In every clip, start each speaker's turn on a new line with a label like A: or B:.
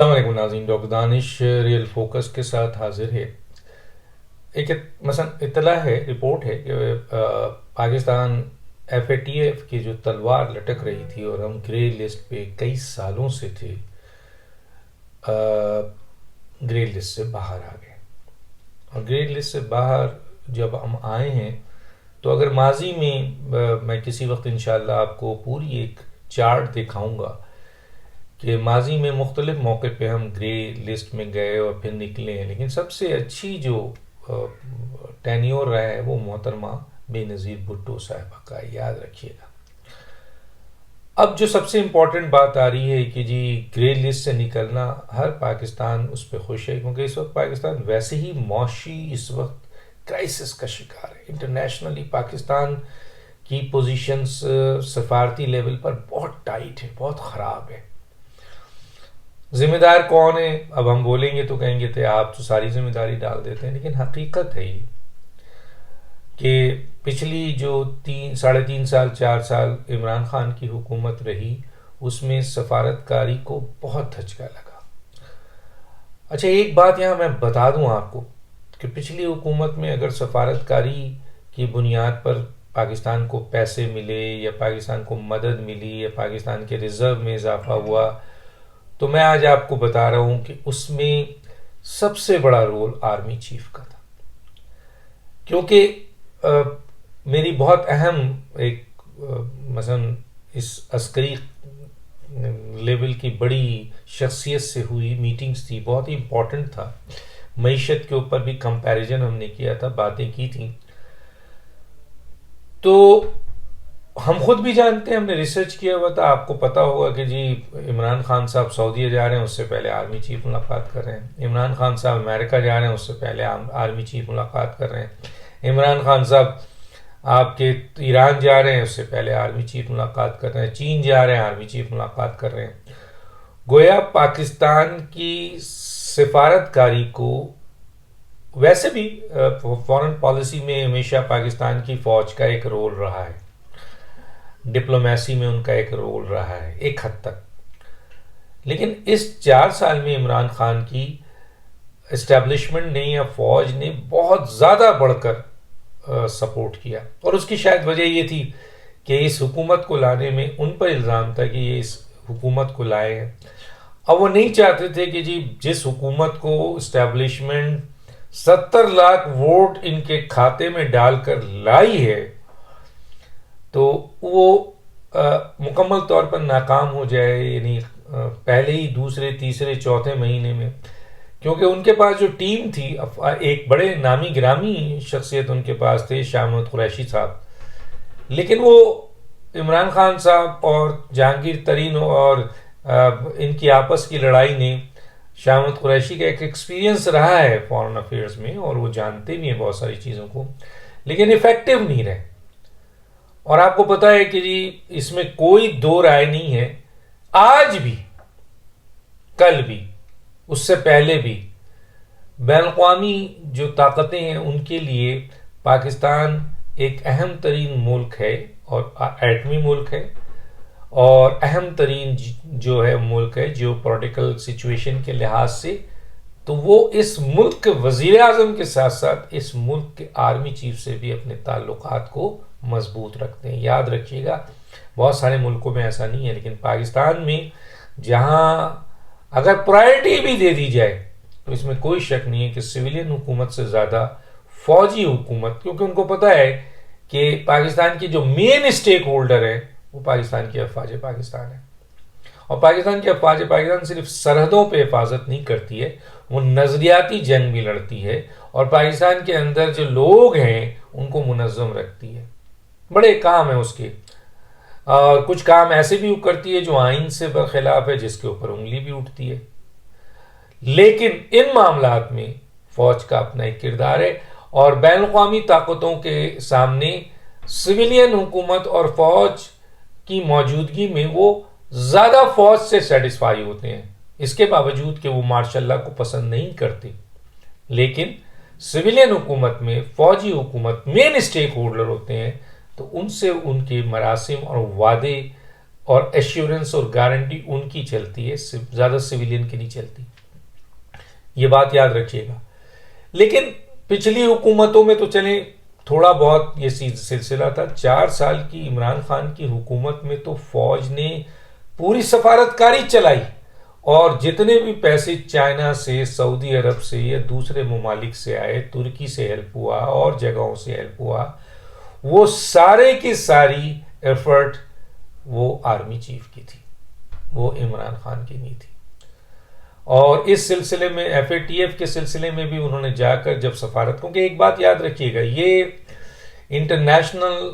A: السلام علیکم ناظرین، ڈاکٹر دانش ریئل فوکس کے ساتھ حاضر ہے۔ ایک مثلا اطلاع ہے، رپورٹ ہے کہ Pakistan F A T F کی جو تلوار لٹک رہی تھی اور ہم گرے لسٹ پہ کئی سالوں سے تھے، گرے لسٹ سے باہر آ گئے۔ اور گرے لسٹ سے باہر جب ہم آئے ہیں تو اگر ماضی میں میں کسی وقت انشاءاللہ آپ کو پوری ایک چارٹ دکھاؤں گا کہ ماضی میں مختلف موقع پہ ہم گرے لسٹ میں گئے اور پھر نکلے ہیں، لیکن سب سے اچھی جو ٹینیور رہا ہے وہ محترمہ بے نظیر بھٹو صاحبہ کا، یاد رکھیے گا۔ اب جو سب سے امپورٹنٹ بات آ رہی ہے کہ جی گرے لسٹ سے نکلنا، ہر پاکستان اس پہ خوش ہے، کیونکہ اس وقت پاکستان ویسے ہی معاشی اس وقت کرائسس کا شکار ہے۔ انٹرنیشنلی پاکستان کی پوزیشنز سفارتی لیول پر بہت ٹائٹ ہے، بہت خراب ہے۔ ذمہ دار کون ہے؟ اب ہم بولیں گے تو کہیں گے تھے آپ تو ساری ذمہ داری ڈال دیتے ہیں، لیکن حقیقت ہے یہ کہ پچھلی جو 3.5 سال 4 سال عمران خان کی حکومت رہی، اس میں سفارتکاری کو بہت دھچکا لگا۔ اچھا، ایک بات یہاں میں بتا دوں آپ کو کہ پچھلی حکومت میں اگر سفارتکاری کی بنیاد پر پاکستان کو پیسے ملے یا پاکستان کو مدد ملی یا پاکستان کے ریزرو میں اضافہ ہوا، تو میں آج آپ کو بتا رہا ہوں کہ اس میں سب سے بڑا رول آرمی چیف کا تھا، کیونکہ میری بہت اہم ایک مثلا اس عسکری لیول کی بڑی شخصیت سے ہوئی میٹنگز تھی، بہت ہی امپورٹنٹ تھا۔ معیشت کے اوپر بھی کمپیریزن ہم نے کیا تھا، باتیں کی تھیں، تو ہم خود بھی جانتے ہیں، ہم نے ریسرچ کیا ہوا تھا۔ آپ کو پتا ہوگا کہ جی عمران خان صاحب سعودیہ جا رہے ہیں، اس سے پہلے آرمی چیف ملاقات کر رہے ہیں۔ عمران خان صاحب امریکہ جا رہے ہیں، اس سے پہلے آرمی چیف ملاقات کر رہے ہیں۔ عمران خان صاحب آپ کے ایران جا رہے ہیں، اس سے پہلے آرمی چیف ملاقات کر رہے ہیں۔ چین جا رہے ہیں، آرمی چیف ملاقات کر رہے ہیں۔ گویا پاکستان کی سفارتکاری کو ویسے بھی فورن پالیسی میں ہمیشہ پاکستان کی فوج کا ایک رول رہا ہے، ڈپلومیسی میں ان کا ایک رول رہا ہے ایک حد تک، لیکن اس 4 سال میں عمران خان کی اسٹیبلشمنٹ نے یا فوج نے بہت زیادہ بڑھ کر سپورٹ کیا، اور اس کی شاید وجہ یہ تھی کہ اس حکومت کو لانے میں ان پر الزام تھا کہ یہ اس حکومت کو لائے ہیں۔ اب وہ نہیں چاہتے تھے کہ جی جس حکومت کو اسٹیبلشمنٹ 70 لاکھ ووٹ ان کے کھاتے میں ڈال کر لائی ہے تو وہ مکمل طور پر ناکام ہو جائے، یعنی پہلے ہی دوسرے تیسرے چوتھے مہینے میں، کیونکہ ان کے پاس جو ٹیم تھی، ایک بڑے نامی گرامی شخصیت ان کے پاس تھے، شاہ محمود قریشی صاحب، لیکن وہ عمران خان صاحب اور جہانگیر ترین اور ان کی آپس کی لڑائی نے، شاہ محمود قریشی کا ایک ایکسپیرینس رہا ہے فارن افیئرز میں اور وہ جانتے بھی ہیں بہت ساری چیزوں کو، لیکن افیکٹو نہیں رہے۔ اور آپ کو پتا ہے کہ جی اس میں کوئی دو رائے نہیں ہے، آج بھی، کل بھی، اس سے پہلے بھی بین الاقوامی جو طاقتیں ہیں ان کے لیے پاکستان ایک اہم ترین ملک ہے، اور ایٹمی ملک ہے، اور اہم ترین جو ہے ملک ہے جیو پولیٹیکل سچویشن کے لحاظ سے، تو وہ اس ملک کے وزیر اعظم کے ساتھ ساتھ اس ملک کے آرمی چیف سے بھی اپنے تعلقات کو مضبوط رکھتے ہیں۔ یاد رکھیے گا، بہت سارے ملکوں میں ایسا نہیں ہے، لیکن پاکستان میں جہاں اگر پرائرٹی بھی دے دی جائے تو اس میں کوئی شک نہیں ہے کہ سویلین حکومت سے زیادہ فوجی حکومت، کیونکہ ان کو پتا ہے کہ پاکستان کی جو مین اسٹیک ہولڈر ہے وہ پاکستان کی افواج پاکستان ہے، اور پاکستان کی افواج پاکستان صرف سرحدوں پہ حفاظت نہیں کرتی ہے، وہ نظریاتی جنگ بھی لڑتی ہے، اور پاکستان کے اندر جو لوگ ہیں ان کو منظم رکھتی ہے۔ بڑے کام ہیں اس کے، اور کچھ کام ایسے بھی کرتی ہے جو آئین سے برخلاف ہے، جس کے اوپر انگلی بھی اٹھتی ہے، لیکن ان معاملات میں فوج کا اپنا ایک کردار ہے، اور بین الاقوامی طاقتوں کے سامنے سویلین حکومت اور فوج کی موجودگی میں وہ زیادہ فوج سے سیٹسفائی ہوتے ہیں، اس کے باوجود کہ وہ مارشاء اللہ کو پسند نہیں کرتے، لیکن سویلین حکومت میں فوجی حکومت مین اسٹیک ہولڈر ہوتے ہیں، تو ان سے ان کے مراسم اور وعدے اور ایشورنس اور گارنٹی ان کی چلتی ہے، زیادہ سویلین کی نہیں چلتی، یہ بات یاد رکھیے گا۔ لیکن پچھلی حکومتوں میں تو چلیں تھوڑا بہت یہ سلسلہ تھا، 4 سال کی عمران خان کی حکومت میں تو فوج نے پوری سفارتکاری چلائی، اور جتنے بھی پیسے چائنا سے، سعودی عرب سے یا دوسرے ممالک سے آئے، ترکی سے ہیلپ ہوا اور جگہوں سے ہیلپ ہوا، وہ سارے کی ساری ایفرٹ وہ آرمی چیف کی تھی، وہ عمران خان کی نہیں تھی۔ اور اس سلسلے میں ایف اے ٹی ایف کے سلسلے میں بھی انہوں نے جا کر جب سفارت، کیونکہ ایک بات یاد رکھیے گا، یہ انٹرنیشنل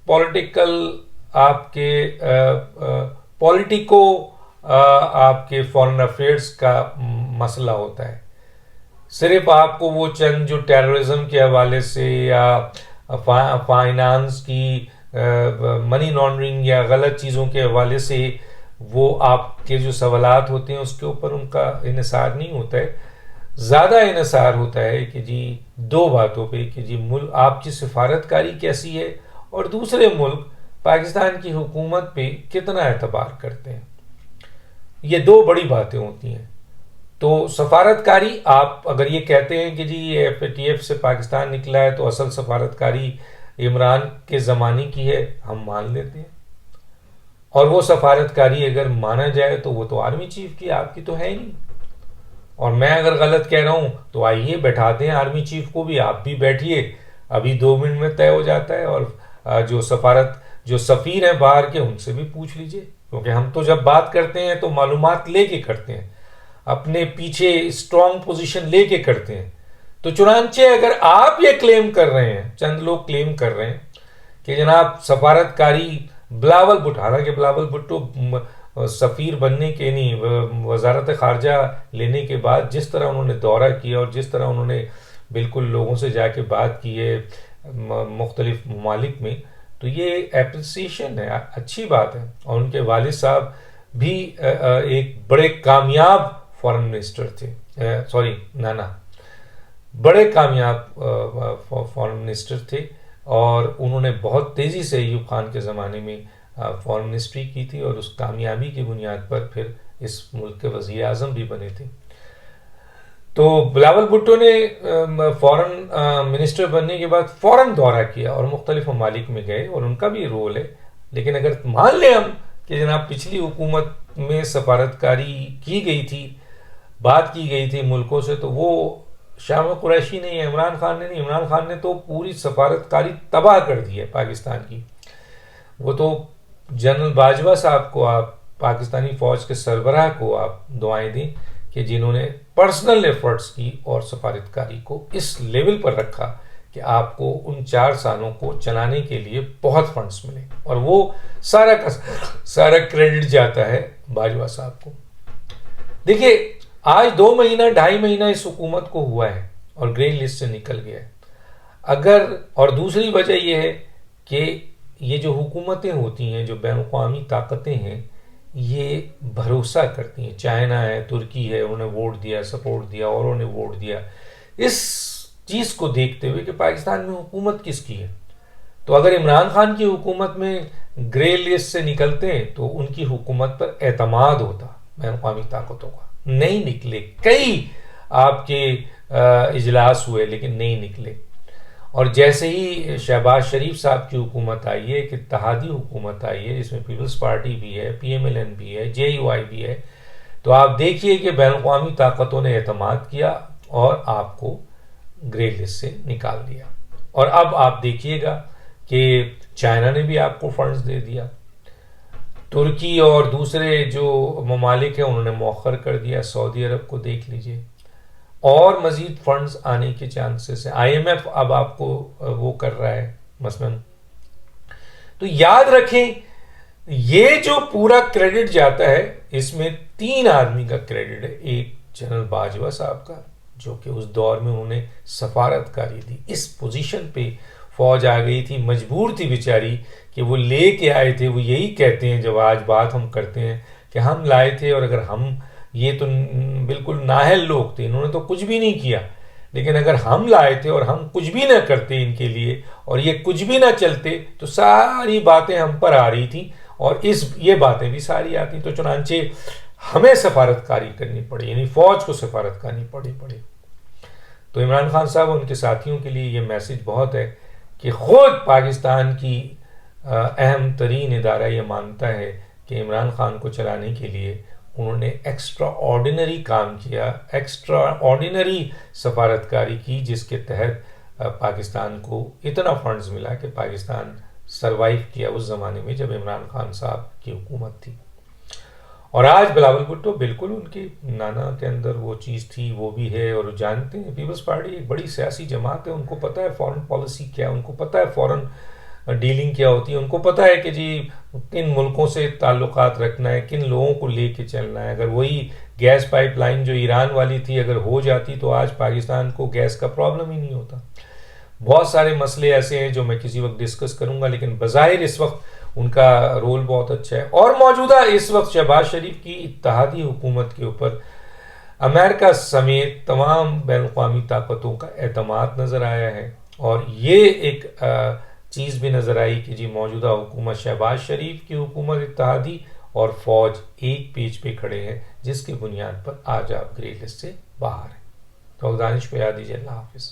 A: پولیٹیکل آپ کے پولیٹیکو آپ کے فارن افیئرس کا مسئلہ ہوتا ہے۔ صرف آپ کو وہ چند جو ٹیررزم کے حوالے سے یا فائنانس کی منی لانڈرنگ یا غلط چیزوں کے حوالے سے وہ آپ کے جو سوالات ہوتے ہیں اس کے اوپر ان کا انحصار نہیں ہوتا ہے، زیادہ انحصار ہوتا ہے کہ جی 2 باتوں پہ، کہ جی ملک آپ کی سفارتکاری کیسی ہے، اور دوسرے ملک پاکستان کی حکومت پہ کتنا اعتبار کرتے ہیں۔ یہ 2 بڑی باتیں ہوتی ہیں۔ تو سفارتکاری آپ اگر یہ کہتے ہیں کہ جی یہ ایف اے ٹی ایف سے پاکستان نکلا ہے تو اصل سفارتکاری عمران کے زمانے کی ہے، ہم مان لیتے ہیں، اور وہ سفارتکاری اگر مانا جائے تو وہ تو آرمی چیف کی، آپ کی تو ہے ہی نہیں۔ اور میں اگر غلط کہہ رہا ہوں تو آئیے بیٹھاتے ہیں آرمی چیف کو بھی، آپ بھی بیٹھیے، ابھی 2 منٹ میں طے ہو جاتا ہے، اور جو سفیر ہیں باہر کے ان سے بھی پوچھ لیجئے، کیونکہ ہم تو جب بات کرتے ہیں تو معلومات لے کے کرتے ہیں، اپنے پیچھے اسٹرانگ پوزیشن لے کے کرتے ہیں۔ تو چنانچہ اگر آپ یہ کلیم کر رہے ہیں، چند لوگ کلیم کر رہے ہیں کہ جناب سفارتکاری بلاول بھٹو، حالانکہ بلاول بھٹو سفیر بننے کے نہیں، وزارت خارجہ لینے کے بعد جس طرح انہوں نے دورہ کیا اور جس طرح انہوں نے بالکل لوگوں سے جا کے بات کی ہے مختلف ممالک میں، تو یہ اپریسیشن ہے، اچھی بات ہے۔ اور ان کے والد صاحب بھی ایک بڑے کامیاب فارن منسٹر تھے، نانا بڑے کامیاب فارن منسٹر تھے، اور انہوں نے بہت تیزی سے ایوب خان کے زمانے میں فارن منسٹری کی تھی، اور اس کامیابی کی بنیاد پر پھر اس ملک کے وزیر اعظم بھی بنے تھے۔ تو بلاول بھٹو نے فورن منسٹر بننے کے بعد فوراً دورہ کیا اور مختلف ممالک میں گئے، اور ان کا بھی رول ہے۔ لیکن اگر مان لیں ہم کہ جناب پچھلی حکومت میں سفارتکاری کی گئی تھی، بات کی گئی تھی ملکوں سے، تو وہ شاہ قریشی نے یا عمران خان نے نہیں، عمران خان نے تو پوری سفارتکاری تباہ کر دی ہے پاکستان کی۔ وہ تو جنرل باجوہ صاحب کو، آپ پاکستانی فوج کے سربراہ کو آپ دعائیں دیں کہ جنہوں نے پرسنل ایفرٹس کی اور سفارتکاری کو اس لیول پر رکھا کہ آپ کو ان 4 سالوں کو چلانے کے لیے بہت فنڈز ملے، اور وہ سارا کا سارا کریڈٹ جاتا ہے باجوہ صاحب کو۔ دیکھیے آج 2 مہینہ 2.5 مہینہ اس حکومت کو ہوا ہے اور گرین لسٹ سے نکل گیا ہے۔ اور دوسری وجہ یہ ہے کہ یہ جو حکومتیں ہوتی ہیں، جو بین الاقوامی طاقتیں ہیں، یہ بھروسہ کرتی ہیں، چائنا ہے، ترکی ہے، انہوں نے ووٹ دیا، سپورٹ دیا، اوروں نے ووٹ دیا، اس چیز کو دیکھتے ہوئے کہ پاکستان میں حکومت کس کی ہے۔ تو اگر عمران خان کی حکومت میں گرے لسٹ سے نکلتے ہیں تو ان کی حکومت پر اعتماد ہوتا بین الاقوامی طاقتوں کا، نہیں نکلے، کئی آپ کے اجلاس ہوئے لیکن نہیں نکلے۔ اور جیسے ہی شہباز شریف صاحب کی حکومت آئی ہے، ایک اتحادی حکومت آئی ہے جس میں پیپلز پارٹی بھی ہے، پی ایم ایل این بھی ہے، جے یو آئی بھی ہے، تو آپ دیکھیے کہ بین الاقوامی طاقتوں نے اعتماد کیا اور آپ کو گرے لسٹ سے نکال دیا۔ اور اب آپ دیکھیے گا کہ چائنا نے بھی آپ کو فنڈز دے دیا، ترکی اور دوسرے جو ممالک ہیں انہوں نے مؤخر کر دیا، سعودی عرب کو دیکھ لیجئے، اور مزید فنڈز آنے کے چانسز ہیں، آئی ایم ایف اب آپ کو وہ کر رہا ہے مثلاً۔ تو یاد رکھیں یہ جو پورا کریڈٹ جاتا ہے اس میں 3 آدمی کا کریڈٹ ہے، ایک جنرل باجوہ صاحب کا جو کہ اس دور میں انہوں نے سفارتکاری دی، اس پوزیشن پہ فوج آ گئی تھی، مجبور تھی بیچاری کہ وہ لے کے آئے تھے۔ وہ یہی کہتے ہیں جب آج بات ہم کرتے ہیں کہ ہم لائے تھے، اور اگر ہم، یہ تو بالکل نااہل لوگ تھے، انہوں نے تو کچھ بھی نہیں کیا، لیکن اگر ہم لائے تھے اور ہم کچھ بھی نہ کرتے ان کے لیے اور یہ کچھ بھی نہ چلتے تو ساری باتیں ہم پر آ رہی تھیں اور یہ باتیں بھی ساری آتی. تو چنانچہ ہمیں سفارتکاری کرنی پڑی، یعنی فوج کو سفارتکاری پڑی. تو عمران خان صاحب اور ان کے ساتھیوں کے لیے یہ میسج بہت ہے کہ خود پاکستان کی اہم ترین ادارہ یہ مانتا ہے کہ عمران خان کو چلانے کے لیے انہوں نے ایکسٹرا آرڈینری کام کیا، ایکسٹرا آرڈینری سفارتکاری کی، جس کے تحت پاکستان کو اتنا فنڈز ملا کہ پاکستان سروائیو کیا اس زمانے میں جب عمران خان صاحب کی حکومت تھی. اور آج بلاول بھٹو بالکل ان کے نانا کے اندر وہ چیز تھی، وہ بھی ہے. اور جانتے ہیں پیپلز پارٹی ایک بڑی سیاسی جماعت ہے، ان کو پتہ ہے فورن پالیسی کیا ہے، ان کو پتہ ہے فورن ڈیلنگ کیا ہوتی ہے، ان کو پتہ ہے کہ جی کن ملکوں سے تعلقات رکھنا ہے، کن لوگوں کو لے کے چلنا ہے. اگر وہی گیس پائپ لائن جو ایران والی تھی اگر ہو جاتی تو آج پاکستان کو گیس کا پرابلم ہی نہیں ہوتا. بہت سارے مسئلے ایسے ہیں جو میں کسی وقت ڈسکس کروں گا، لیکن بظاہر اس وقت ان کا رول بہت اچھا ہے. اور موجودہ اس وقت شہباز شریف کی اتحادی حکومت کے اوپر امریکہ سمیت تمام بین الاقوامی طاقتوں کا اعتماد نظر آیا ہے. اور یہ ایک چیز بھی نظر آئی کہ جی موجودہ حکومت شہباز شریف کی حکومت اتحادی اور فوج ایک پیج پہ کھڑے ہیں، جس کی بنیاد پر آج آپ گرے لسٹ سے باہر ہیں. تو دانش کو یاد دیجیے. اللہ حافظ.